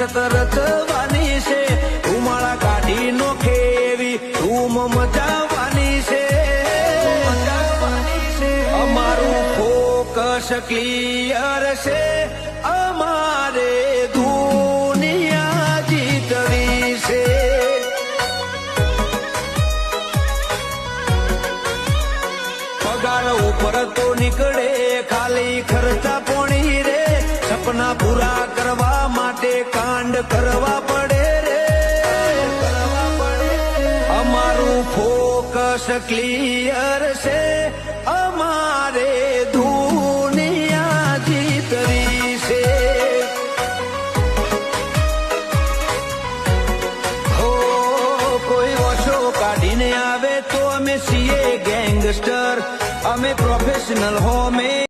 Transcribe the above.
મસ્ત રચવાની છે, ધુમાડા કાઢી નોખે એવી ધૂમ મચાવવાની છે, અમારું ફોકસ ક્લિયર છે, અમારે દુનિયા જીતવી છે. પગાર ઉપર તો નીકળે ખાલી ખર્ચા પોણી રે, સપના પૂરા કરવા માટે કાંડ કરવા પડે રે, અમારું ફોકસ ક્લિયર છે, અમારે દુનિયા જીતવી છે. હો કોઈ વશો કાઢીને આવે તો અમે છીએ ગેંગસ્ટર, અમે પ્રોફેશનલ હો.